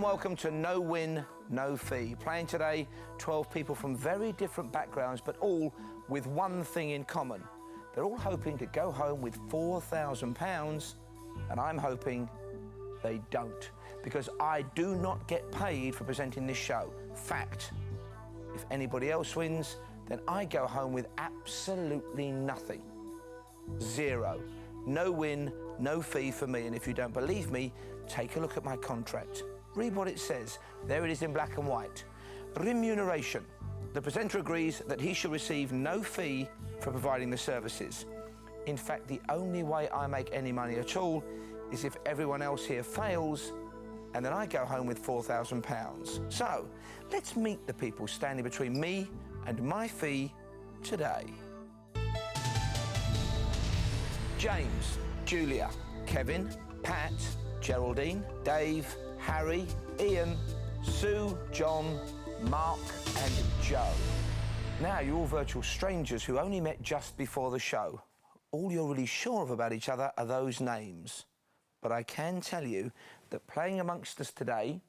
welcome to No Win, No Fee. Playing today, 12 people from very different backgrounds, but all with one thing in common. They're all hoping to go home with £4,000, and I'm hoping they don't, because I do not get paid for presenting this show. Fact. If anybody else wins, then I go home with absolutely nothing. Zero. No win, no fee for me. And if you don't believe me, take a look at my contract. Read what it says. There it is in black and white. Remuneration. The presenter agrees that he shall receive no fee for providing the services. In fact, the only way I make any money at all is if everyone else here fails, and then I go home with £4,000. So, let's meet the people standing between me and my fee today. James, Julia, Kevin, Pat, Geraldine, Dave, Harry, Ian, Sue, John, Mark and Joe. Now, you're all virtual strangers who only met just before the show. All you're really sure of about each other are those names. But I can tell you that playing amongst us today,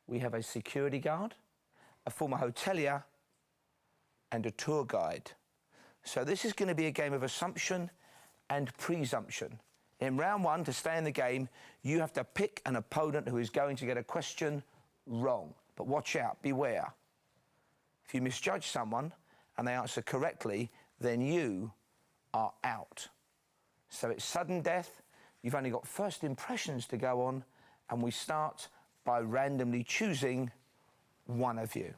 we have a security guard, a former hotelier and a tour guide. So this is going to be a game of assumption and presumption. In round one, to stay in the game, you have to pick an opponent who is going to get a question wrong. But watch out, beware. If you misjudge someone and they answer correctly, then you are out. So it's sudden death. You've only got first impressions to go on, and we start by randomly choosing one of you.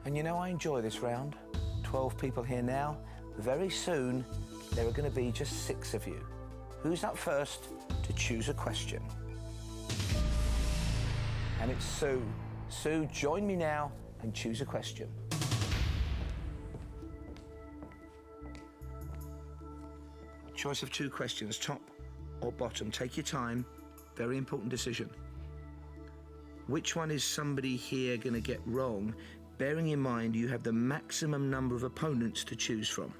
And you know, I enjoy this round. 12 people here now. Very soon, there are going to be just 6 of you. Who's up first to choose a question? And it's Sue. Sue, join me now and choose a question. Choice of 2 questions, top or bottom. Take your time. Very important decision. Which one is somebody here going to get wrong, bearing in mind you have the maximum number of opponents to choose from?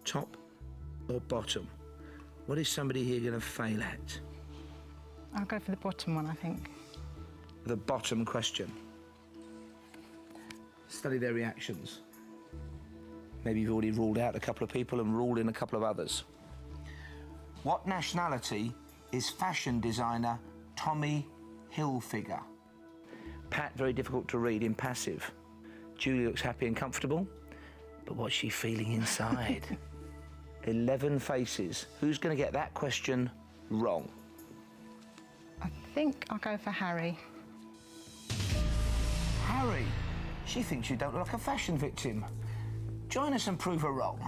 Top or bottom? What is somebody here going to fail at? I'll go for the bottom one, I think. The bottom question. Study their reactions. Maybe you've already ruled out a couple of people and ruled in a couple of others. What nationality is fashion designer Tommy Hilfiger? Pat, very difficult to read, impassive. Julie looks happy and comfortable, but what's she feeling inside? 11 faces. Who's going to get that question wrong? I think I'll go for Harry. Harry? She thinks you don't look like a fashion victim. Join us and prove her wrong.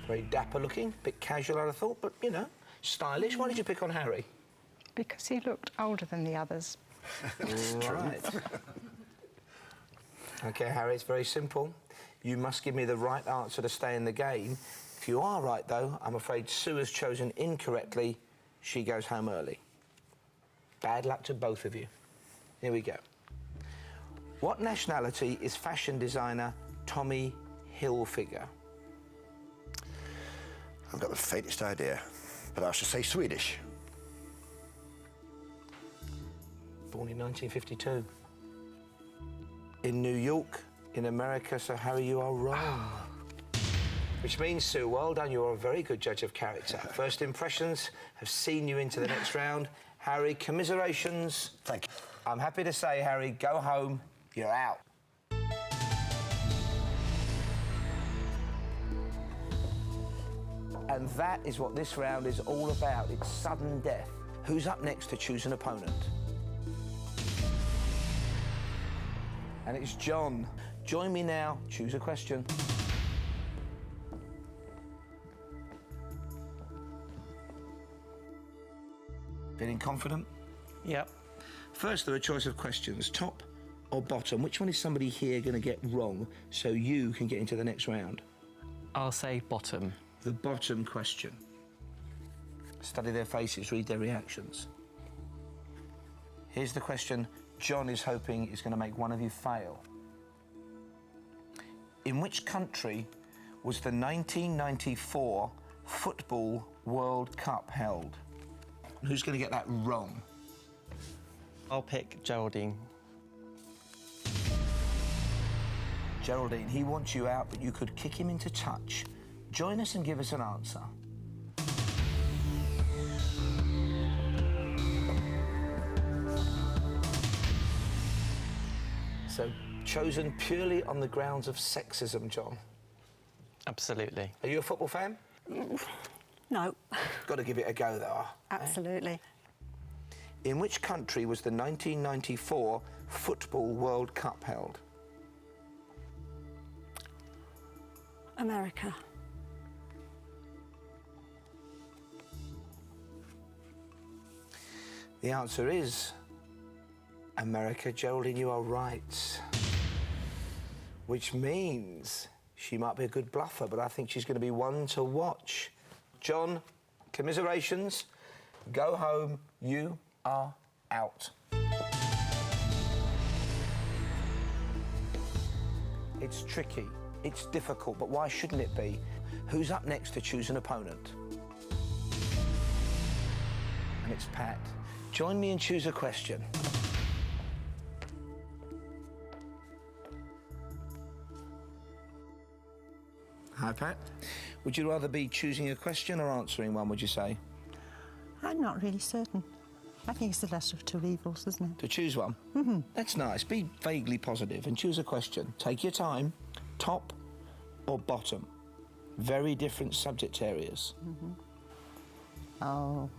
Very dapper looking, a bit casual, I'd have thought, but, you know, stylish. Why did you pick on Harry? Because he looked older than the others. Right. OK, Harry, it's very simple. You must give me the right answer to stay in the game. If you are right, though, I'm afraid Sue has chosen incorrectly. She goes home early. Bad luck to both of you. Here we go. What nationality is fashion designer Tommy Hilfiger? I've got the faintest idea, but I should say Swedish. Born in 1952. In New York, in America, so Harry, you are wrong. Which means, Sue, well done, you're a very good judge of character. First impressions have seen you into the next round. Harry, commiserations. Thank you. I'm happy to say, Harry, go home, you're out. And that is what this round is all about. It's sudden death. Who's up next to choose an opponent? And it's John. Join me now, choose a question. Feeling confident? Yep. First, there are a choice of questions, top or bottom. Which one is somebody here going to get wrong so you can get into the next round? I'll say bottom. The bottom question. Study their faces, read their reactions. Here's the question John is hoping is going to make one of you fail. In which country was the 1994 Football World Cup held? Who's going to get that wrong? I'll pick Geraldine. Geraldine, he wants you out, but you could kick him into touch. Join us and give us an answer. So, chosen purely on the grounds of sexism, John. Absolutely. Are you a football fan? No. Got to give it a go, though. Absolutely. In which country was the 1994 Football World Cup held? America. The answer is America. Geraldine, you are right. Which means she might be a good bluffer, but I think she's going to be one to watch. John, commiserations. Go home. You are out. It's tricky. It's difficult, but why shouldn't it be? Who's up next to choose an opponent? And it's Pat. Join me and choose a question. Hi, Pat. Would you rather be choosing a question or answering one, would you say? I'm not really certain. I think it's the lesser of two evils, isn't it? To choose one? Mm-hmm. That's nice. Be vaguely positive and choose a question. Take your time. Top or bottom? Very different subject areas. Mm-hmm. Oh,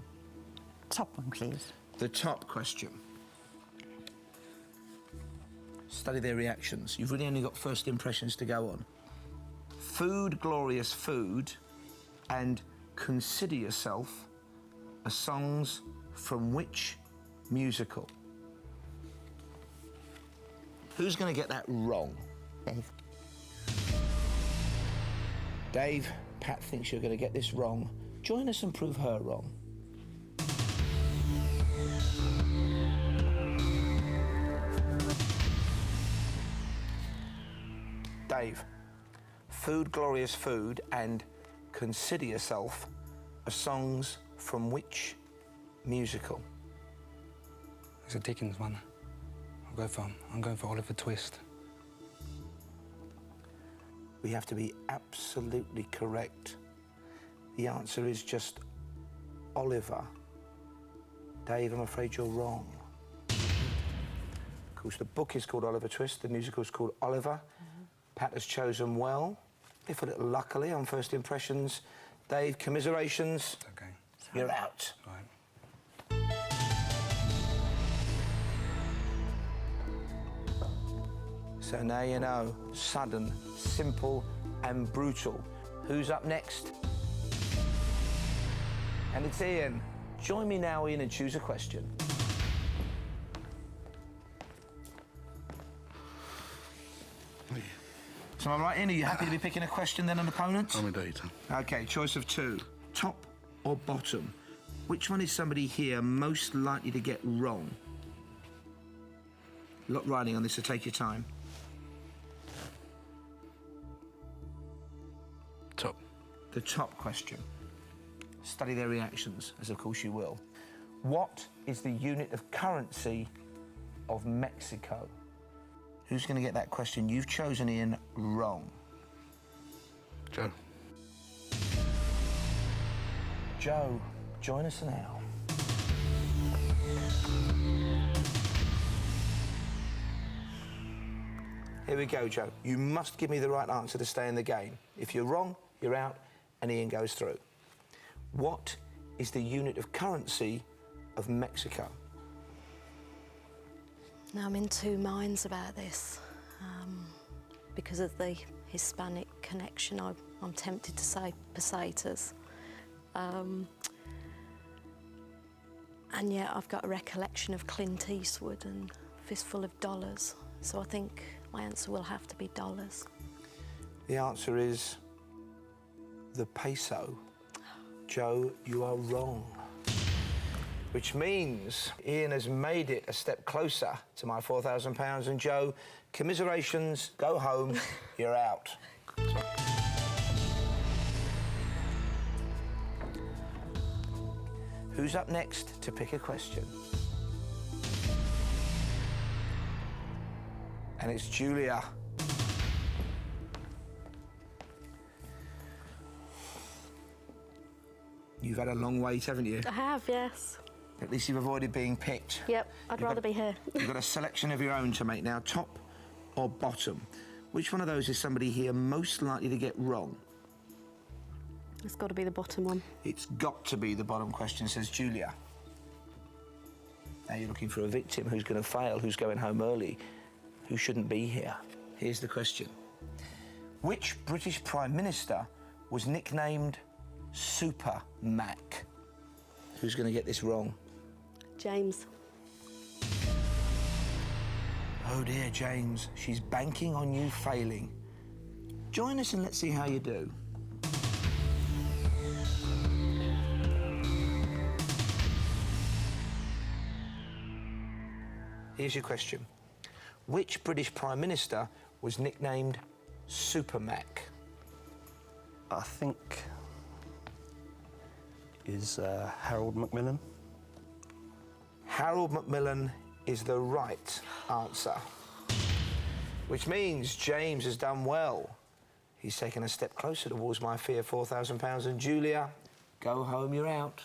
top one, please. The top question. Study their reactions. You've really only got first impressions to go on. Food, Glorious Food, and Consider Yourself are songs from which musical? Who's going to get that wrong? Dave. Dave, Pat thinks you're going to get this wrong. Join us and prove her wrong. Dave, Food, Glorious Food and Consider Yourself are songs from which musical? It's a Dickens one. I'm going for Oliver Twist. We have to be absolutely correct. The answer is just Oliver. Dave, I'm afraid you're wrong. Of course, the book is called Oliver Twist, the musical is called Oliver. Pat has chosen well, if a little luckily, on first impressions. Dave, commiserations. Okay. You're out. Right. So now you know, sudden, simple and brutal. Who's up next? And it's Ian. Join me now, Ian, and choose a question. So am I right, Ian? Are you happy to be picking a question then, an opponent? I'm indeed. OK, choice of two. Top or bottom? Which one is somebody here most likely to get wrong? A lot riding on this, so take your time. Top. The top question. Study their reactions, as of course you will. What is the unit of currency of Mexico? Who's going to get that question? You've chosen, Ian, wrong. Joe. Joe, join us now. Here we go, Joe. You must give me the right answer to stay in the game. If you're wrong, you're out, and Ian goes through. What is the unit of currency of Mexico? Now, I'm in two minds about this. Because of the Hispanic connection, I'm tempted to say pesetas. And yet I've got a recollection of Clint Eastwood and Fistful of Dollars. So I think my answer will have to be dollars. The answer is the peso. Joe, you are wrong. Which means Ian has made it a step closer to my £4,000. And Joe, commiserations, go home, you're out. Who's up next to pick a question? And it's Julia. You've had a long wait, haven't you? I have, yes. At least you've avoided being picked. Yep, I'd rather be here. You've got a selection of your own to make now, top or bottom. Which one of those is somebody here most likely to get wrong? It's got to be the bottom one. It's got to be the bottom question, says Julia. Now you're looking for a victim who's going to fail, who's going home early, who shouldn't be here. Here's the question. Which British Prime Minister was nicknamed Super Mac? Who's going to get this wrong? James. Oh dear, James, she's banking on you failing. Join us and let's see how you do. Here's your question. Which British Prime Minister was nicknamed Super Mac? I think is Harold Macmillan. Harold Macmillan is the right answer. Which means James has done well. He's taken a step closer towards my fee of £4,000. And Julia, go home, you're out.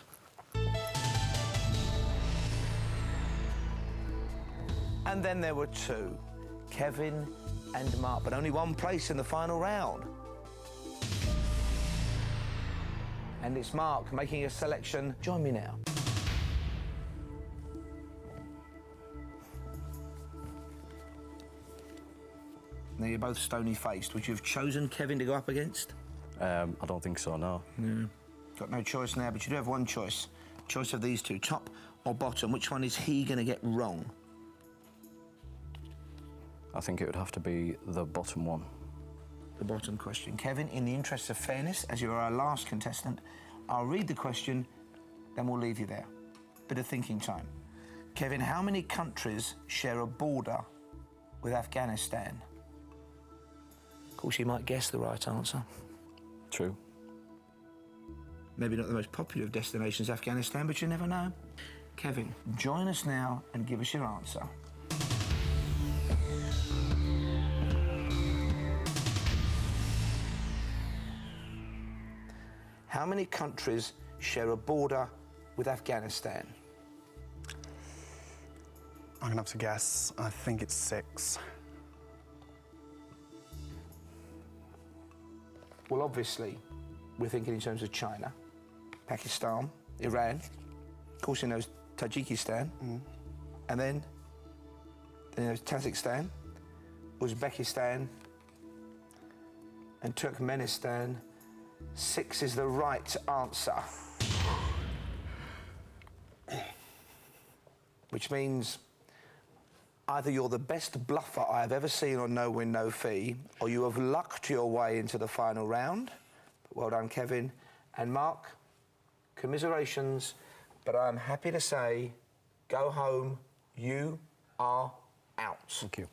And then there were two, Kevin and Mark, but only one place in the final round. And it's Mark making a selection. Join me now. Now you're both stony-faced. Would you have chosen Kevin to go up against? I don't think so, no. No. Got no choice now, but you do have one choice. Choice of these two, top or bottom. Which one is he going to get wrong? I think it would have to be the bottom one. The bottom question. Kevin, in the interest of fairness, as you are our last contestant, I'll read the question, then we'll leave you there. Bit of thinking time. Kevin, how many countries share a border with Afghanistan? Of course, you might guess the right answer. True. Maybe not the most popular of destinations, Afghanistan, but you never know. Kevin, join us now and give us your answer. How many countries share a border with Afghanistan? I'm gonna have to guess. I think it's 6. Well, obviously, we're thinking in terms of China, Pakistan, Iran. Of course, he knows Tajikistan. And then he knows Kazakhstan, Uzbekistan, and Turkmenistan. 6 is the right answer. Which means either you're the best bluffer I have ever seen on No Win, No Fee, or you have lucked your way into the final round. But well done, Kevin. And Mark, commiserations, but I'm happy to say, go home, you are out. Thank you.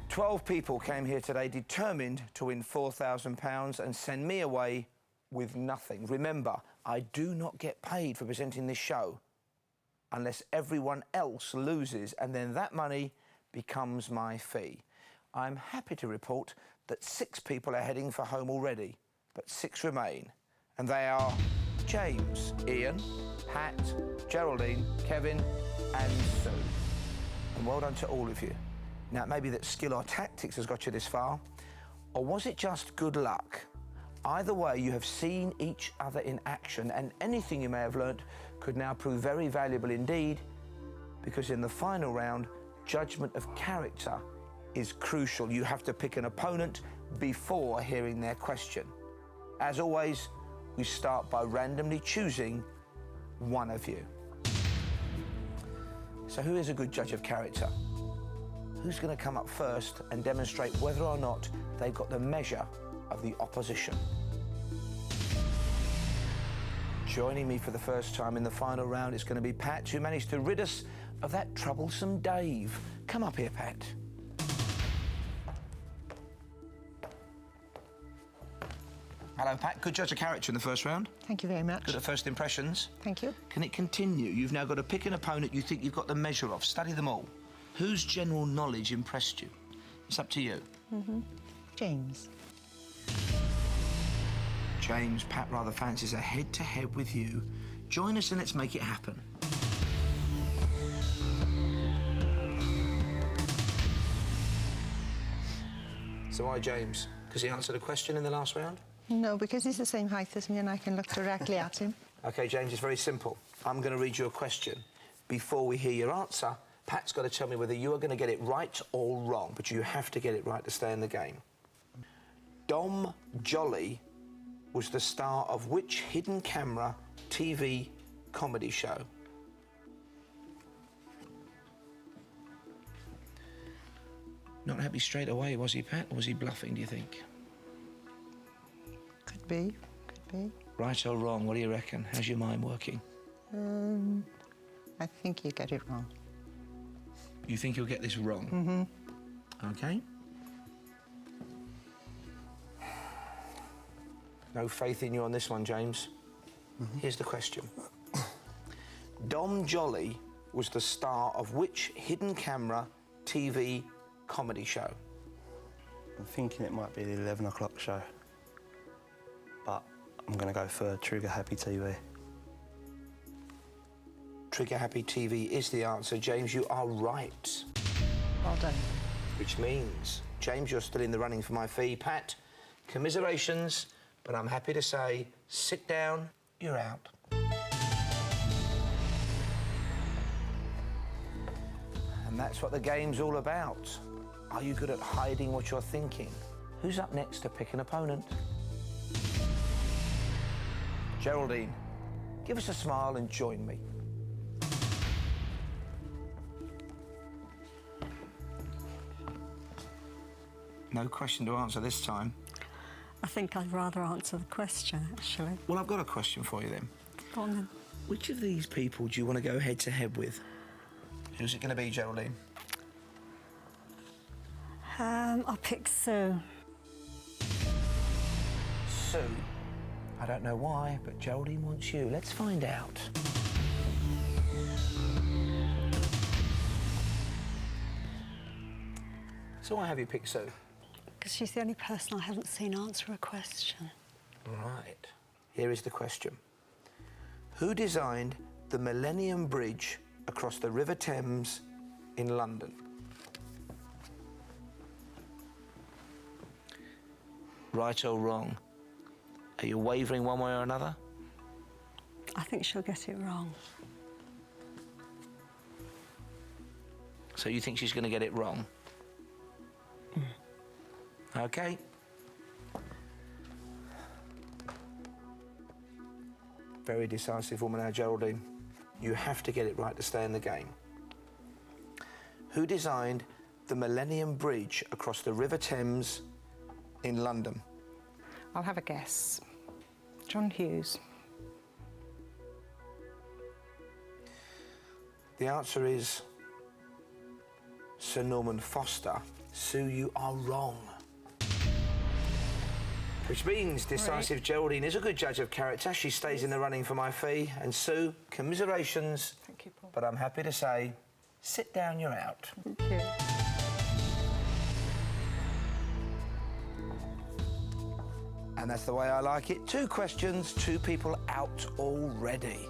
12 people came here today determined to win £4,000 and send me away with nothing. Remember, I do not get paid for presenting this show unless everyone else loses, and then that money becomes my fee. I'm happy to report that 6 people are heading for home already, but 6 remain, and they are James, Ian, Pat, Geraldine, Kevin and Sue. And well done to all of you. Now, it may be that skill or tactics has got you this far, or was it just good luck? Either way, you have seen each other in action, and anything you may have learnt could now prove very valuable indeed, because in the final round, judgment of character is crucial. You have to pick an opponent before hearing their question. As always, we start by randomly choosing one of you. So who is a good judge of character? Who's going to come up first and demonstrate whether or not they've got the measure of the opposition? Joining me for the first time in the final round is going to be Pat, who managed to rid us of that troublesome Dave. Come up here, Pat. Hello, Pat. Good judge of character in the first round. Thank you very much. Good at first impressions. Thank you. Can it continue? You've now got to pick an opponent you think you've got the measure of. Study them all. Whose general knowledge impressed you? It's up to you. James. James, Pat rather fancies a head-to-head with you. Join us and let's make it happen. So why James? Because he answered a question in the last round? No, because he's the same height as me and I can look directly at him. OK, James, it's very simple. I'm going to read you a question. Before we hear your answer, Pat's got to tell me whether you are going to get it right or wrong, but you have to get it right to stay in the game. Dom Jolly was the star of which hidden camera TV comedy show? Not happy straight away, was he, Pat? Or was he bluffing, do you think? Could be. Could be. Right or wrong, what do you reckon? How's your mind working? I think you get it wrong. You think you'll get this wrong? OK. No faith in you on this one, James. Here's the question. Dom Jolly was the star of which hidden camera TV comedy show? I'm thinking it might be the 11 o'clock show, but I'm going to go for Trigger Happy TV. Trigger Happy TV is the answer. James, you are right. Well done. Which means, James, you're still in the running for my fee. Pat, commiserations, but I'm happy to say, sit down, you're out. And that's what the game's all about. Are you good at hiding what you're thinking? Who's up next to pick an opponent? Geraldine, give us a smile and join me. No question to answer this time. I think I'd rather answer the question, actually. Well, I've got a question for you then. Go on then. Which of these people do you want to go head-to-head with? Who's it going to be, Geraldine? I'll pick Sue. Sue? I don't know why, but Geraldine wants you. Let's find out. So why have you picked Sue? Because she's the only person I haven't seen answer a question. Right. Here is the question. Who designed the Millennium Bridge across the River Thames in London? Right or wrong? Are you wavering one way or another? I think she'll get it wrong. So you think she's going to get it wrong? OK. Very decisive woman, our Geraldine. You have to get it right to stay in the game. Who designed the Millennium Bridge across the River Thames in London? I'll have a guess. John Hughes. The answer is Sir Norman Foster. Sue, you are wrong. Which means decisive Geraldine is a good judge of character. She stays in the running for my fee. And Sue, commiserations. Thank you, Paul. But I'm happy to say, sit down, you're out. Thank you. And that's the way I like it. 2 questions, 2 people out already.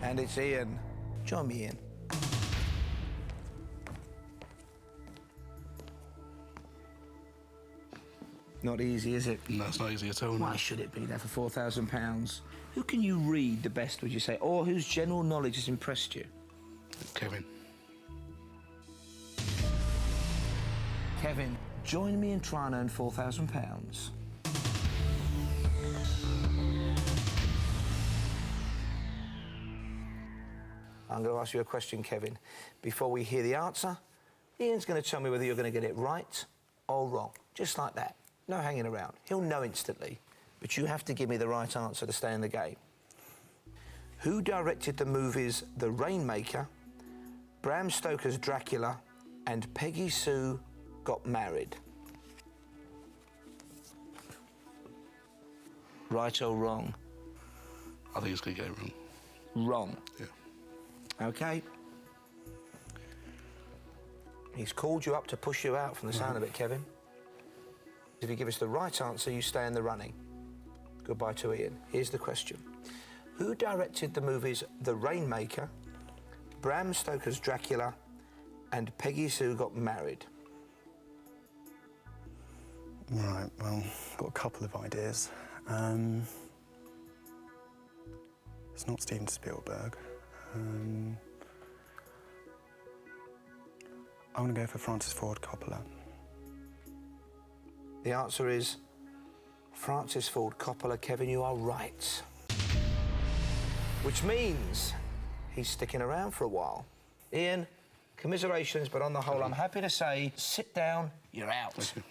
And it's Ian. Join me, Ian. Not easy, is it? No, it's not easy at all. Why should it be there for £4,000? Who can you read the best, would you say? Or whose general knowledge has impressed you? Kevin. Kevin, join me in trying to earn £4,000. I'm going to ask you a question, Kevin. Before we hear the answer, Ian's going to tell me whether you're going to get it right or wrong. Just like that. No hanging around. He'll know instantly. But you have to give me the right answer to stay in the game. Who directed the movies The Rainmaker, Bram Stoker's Dracula, and Peggy Sue Got Married? Right or wrong? I think he's going to get it wrong. Wrong. Yeah. OK. He's called you up to push you out from the sound of it, Kevin. If you give us the right answer, you stay in the running. Goodbye to Ian. Here's the question. Who directed the movies The Rainmaker, Bram Stoker's Dracula, and Peggy Sue Got Married? Right, well, got a couple of ideas. It's not Steven Spielberg. I'm going to go for Francis Ford Coppola. The answer is Francis Ford Coppola. Kevin, you are right. Which means he's sticking around for a while. Ian, commiserations, but on the whole, I'm happy to say, sit down, you're out. Thank you.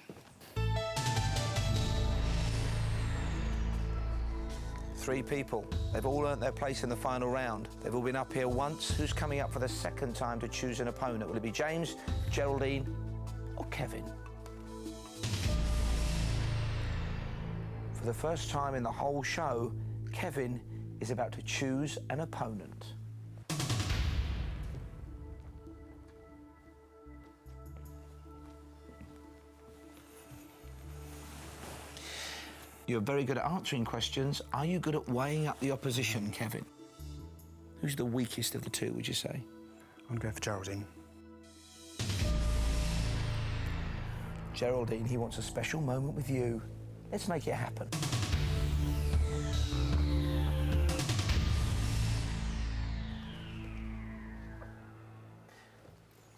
3 people. They've all earned their place in the final round. They've all been up here once. Who's coming up for the second time to choose an opponent? Will it be James, Geraldine, or Kevin? For the first time in the whole show, Kevin is about to choose an opponent. You're very good at answering questions. Are you good at weighing up the opposition, Kevin? Who's the weakest of the two, would you say? I'm going to go for Geraldine. Geraldine, he wants a special moment with you. Let's make it happen.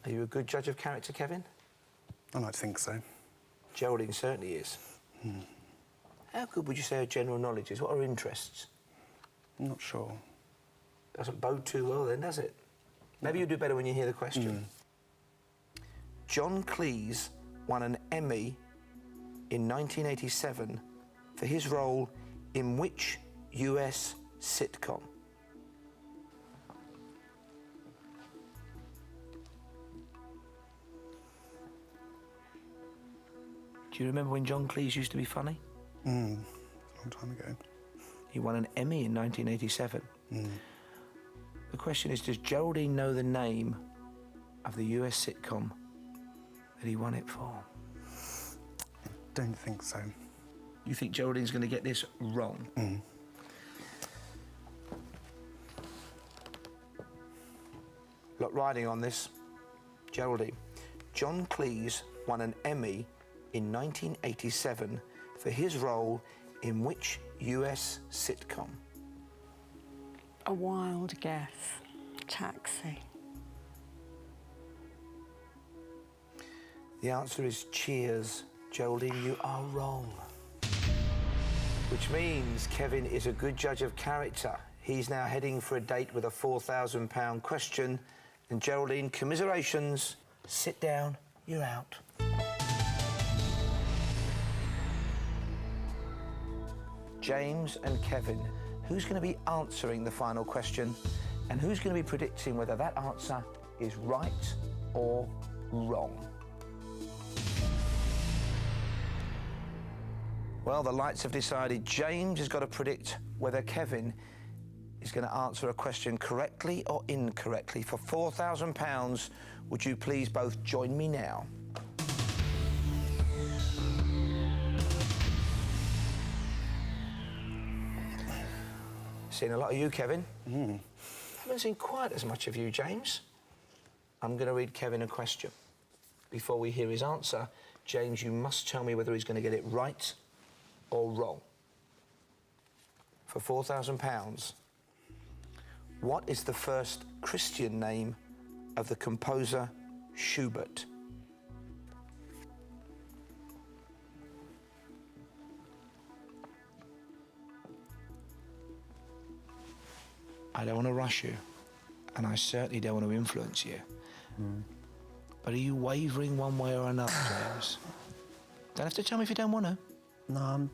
Are you a good judge of character, Kevin? I like to think so. Geraldine certainly is. How good would you say her general knowledge is? What are her interests? I'm not sure. Doesn't bode too well then, does it? Maybe you'll do better when you hear the question. John Cleese won an Emmy in 1987 for his role in which US sitcom? Do you remember when John Cleese used to be funny? A long time ago. He won an Emmy in 1987. The question is, does Geraldine know the name of the US sitcom that he won it for? I don't think so. You think Geraldine's going to get this wrong? Lot riding on this. Geraldine. John Cleese won an Emmy in 1987 for his role in which US sitcom? A wild guess. Taxi. The answer is Cheers. Geraldine, you are wrong. Which means Kevin is a good judge of character. He's now heading for a date with a £4,000 question. And Geraldine, commiserations. Sit down, you're out. James and Kevin, who's going to be answering the final question and who's going to be predicting whether that answer is right or wrong? Well, the lights have decided. James has got to predict whether Kevin is going to answer a question correctly or incorrectly. For £4,000, would you please both join me now? Seen a lot of you, Kevin. Haven't seen quite as much of you, James. I'm going to read Kevin a question. Before we hear his answer, James, you must tell me whether he's going to get it right or wrong. For £4,000, what is the first Christian name of the composer Schubert? I don't want to rush you, and I certainly don't want to influence you. But are you wavering one way or another, James? Don't have to tell me if you don't want to. No,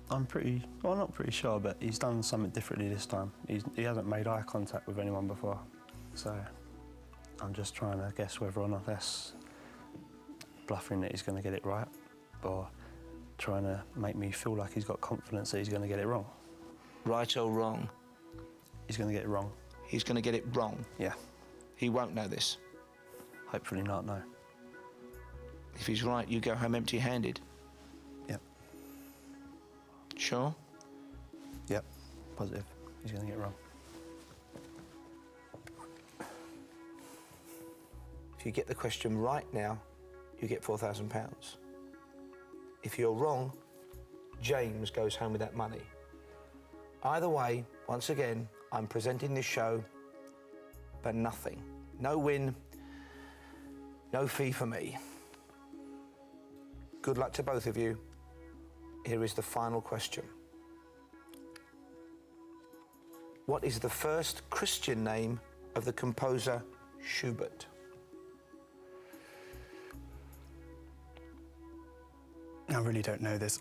I'm pretty... Well, not pretty sure, but he's done something differently this time. He hasn't made eye contact with anyone before. So I'm just trying to guess whether or not that's bluffing that he's going to get it right, or trying to make me feel like he's got confidence that he's going to get it wrong. Right or wrong? He's going to get it wrong. He's going to get it wrong? Yeah. He won't know this? Hopefully not, no. If he's right, you go home empty-handed? Yep. Sure? Yep, positive. He's going to get it wrong. If you get the question right now, you get £4,000. If you're wrong, James goes home with that money. Either way, once again, I'm presenting this show for nothing. No win, no fee for me. Good luck to both of you. Here is the final question. What is the first Christian name of the composer Schubert? I really don't know this.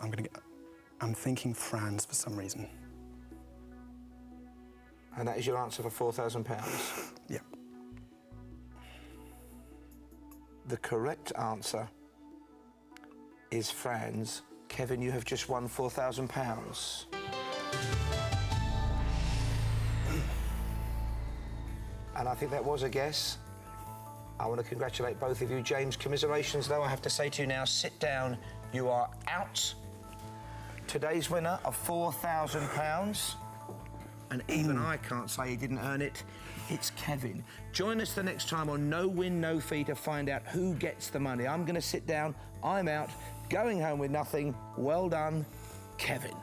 I'm thinking Franz for some reason. And that is your answer for £4,000? Yeah. The correct answer is Franz. Kevin, you have just won £4,000. And I think that was a guess. I want to congratulate both of you. James, commiserations, though, I have to say to you now, sit down. You are out. Today's winner of £4,000. And even I can't say he didn't earn it. It's Kevin. Join us the next time on No Win, No Fee to find out who gets the money. I'm going to sit down. I'm out. Going home with nothing. Well done, Kevin.